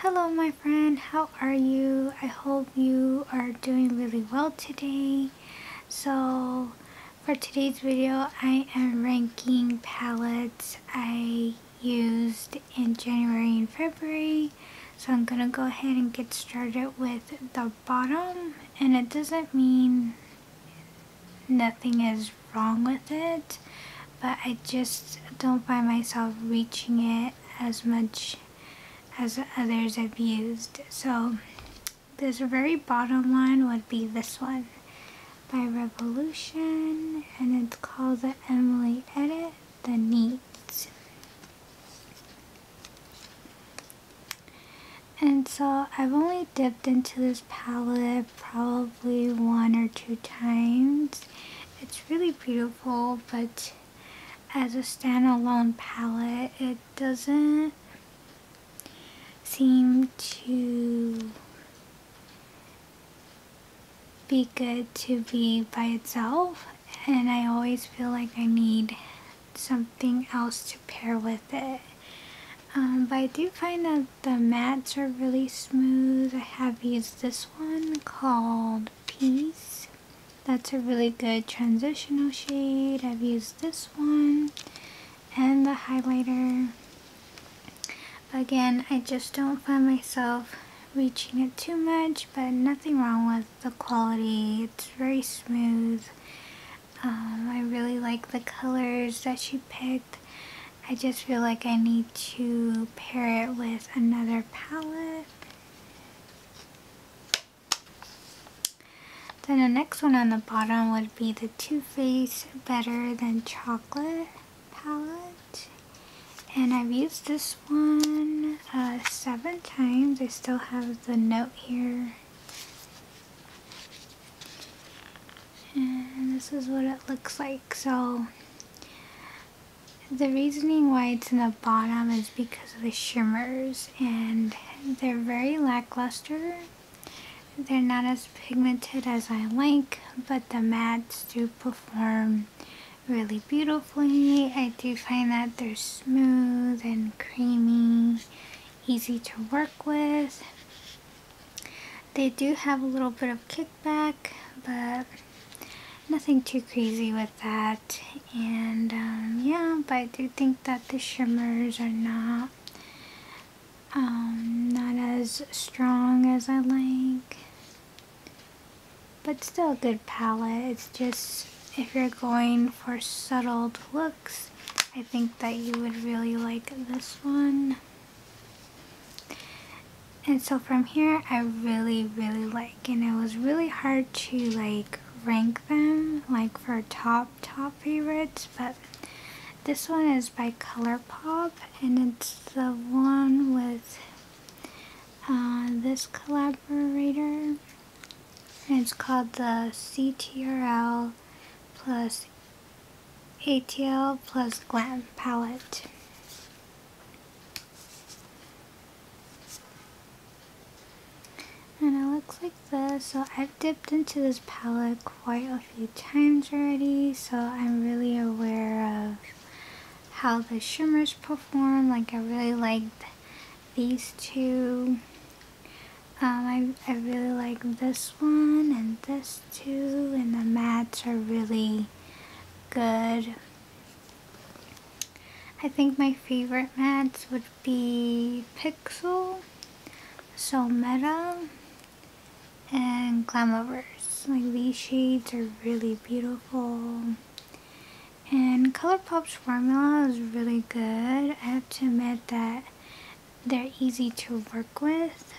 Hello my friend, how are you? I hope you are doing really well today. So for today's video, I am ranking palettes I used in January and February. So I'm gonna go ahead and get started with the bottom, and it doesn't mean nothing is wrong with it, but I just don't find myself reaching it as much as others I've used. So this very bottom one would be this one by Revolution, and it's called the Emily Edit the Needs. And so I've only dipped into this palette probably 1 or 2 times. It's really beautiful, but as a standalone palette, it doesn't seem to be good to be by itself, and I always feel like I need something else to pair with it. But I do find that the mattes are really smooth. I have used this one called Peace. That's a really good transitional shade. I've used this one and the highlighter. Again, I just don't find myself reaching it too much, but nothing wrong with the quality. It's very smooth. I really like the colors that she picked. I just feel like I need to pair it with another palette. Then the next one on the bottom would be the Too Faced Better Than Chocolate palette. And I've used this one 7 times. I still have the note here. And this is what it looks like. So the reasoning why it's in the bottom is because of the shimmers, and they're very lackluster. They're not as pigmented as I like, but the mattes do perform really beautifully. I do find that they're smooth and creamy, easy to work with. They do have a little bit of kickback, but nothing too crazy with that. And yeah, but I do think that the shimmers are not as strong as I like, but still a good palette. It's just, if you're going for subtle looks, I think that you would really like this one. And so from here, I really like, and it was really hard to like rank them like for top favorites, but this one is by ColourPop, and it's the one with this collaborator, and it's called the CTRL plus ATL plus Glam palette. And it looks like this. So I've dipped into this palette quite a few times already, so I'm really aware of how the shimmers perform. Like, I really liked these two. I really like this one and this too, and the mattes are really good. I think my favorite mattes would be Pixel, So Meta, and Glamourverse. Like, these shades are really beautiful. And ColourPop's formula is really good. I have to admit that they're easy to work with.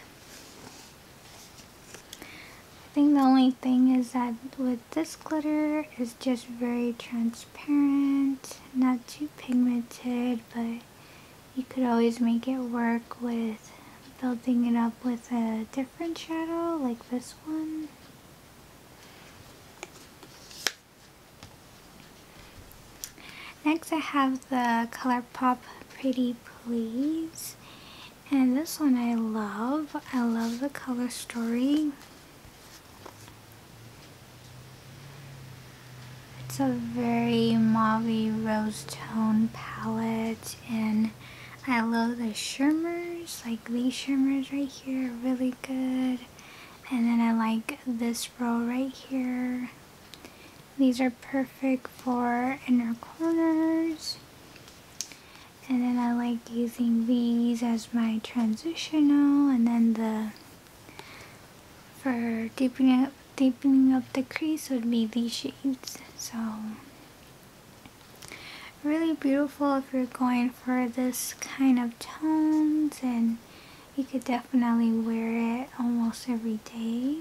I think the only thing is that with this glitter, it's just very transparent, not too pigmented, but you could always make it work with building it up with a different shadow like this one. Next I have the ColourPop Pretty Please, and this one I love. I love the color story. It's a very mauve rose tone palette, and I love the shimmers. shimmers. Like these shimmers right here are really good. And then I like this row right here. These are perfect for inner corners. And then I like using these as my transitional, and then for deepening up the crease would be these shades. So really beautiful if you're going for this kind of tones, and you could definitely wear it almost every day.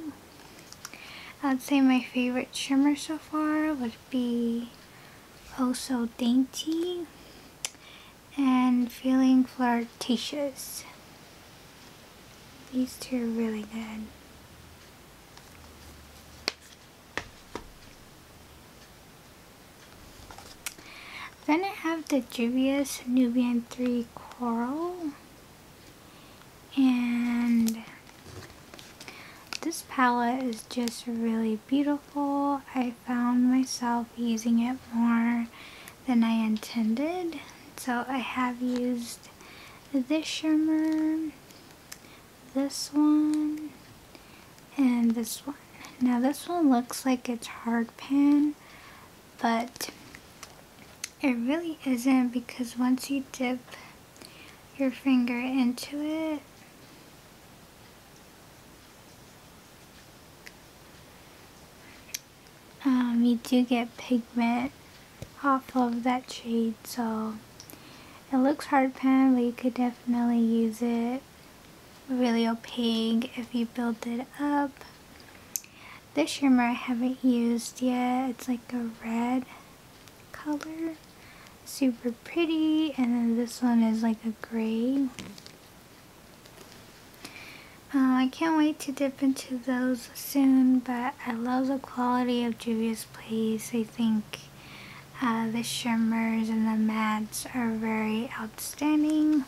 I'd say my favorite shimmer so far would be Oh So Dainty and Feeling Flirtatious. These two are really good. Then I have the Juvia's Nubian 3 Coral, and this palette is just really beautiful. I found myself using it more than I intended. So I have used this shimmer, this one, and this one. Now this one looks like it's hard pan, but it really isn't, because once you dip your finger into it, you do get pigment off of that shade. So it looks hard pan, but you could definitely use it really opaque if you build it up. This shimmer I haven't used yet. It's like a red color, super pretty, and then this one is like a gray. I can't wait to dip into those soon, but I love the quality of Juvia's Place. I think the shimmers and the mattes are very outstanding.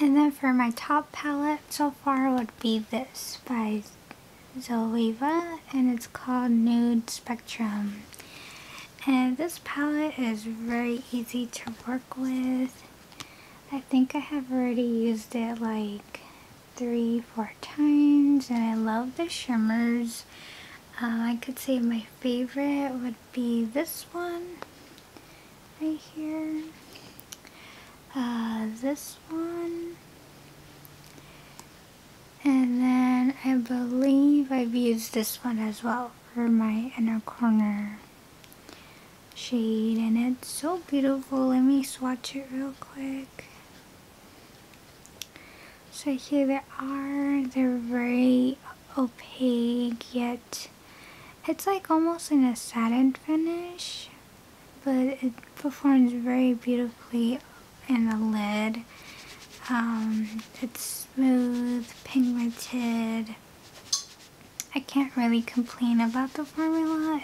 And then for my top palette so far would be this by Juvia, and it's called Nude Spectrum. And this palette is very easy to work with. I think I have already used it like 3-4 times, and I love the shimmers. I could say my favorite would be this one right here, this one, and then I believe I've used this one as well for my inner corner shade, and it's so beautiful. Let me swatch it real quick. So here they are. They're very opaque, yet it's like almost in a satin finish, but it performs very beautifully in the lid. It's smooth, pigmented. I can't really complain about the formula.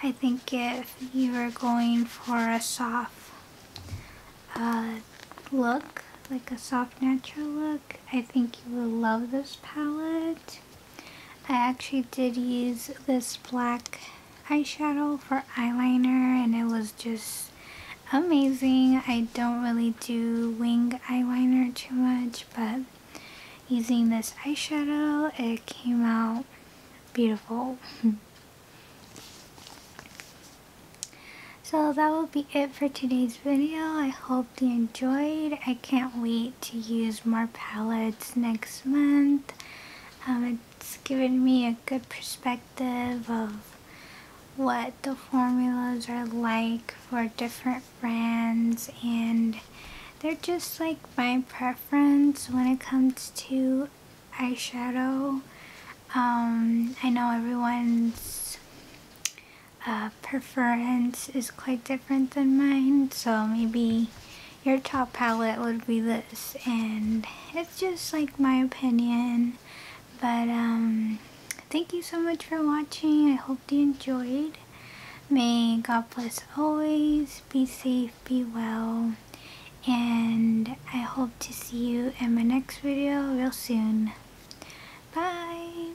I think if you are going for a soft look, like a soft natural look, I think you will love this palette. I actually did use this black eyeshadow for eyeliner, and it was just amazing. I don't really do wing eyeliner too much, but using this eyeshadow, it came out beautiful. So that will be it for today's video. I hope you enjoyed. I can't wait to use more palettes next month. It's given me a good perspective of what the formulas are like for different brands, and they're just like my preference when it comes to eyeshadow. I know everyone's preference is quite different than mine, so maybe your top palette would be this, and it's just like my opinion. But thank you so much for watching. I hope you enjoyed. May God bless always. Be safe, be well, and I hope to see you in my next video real soon. Bye.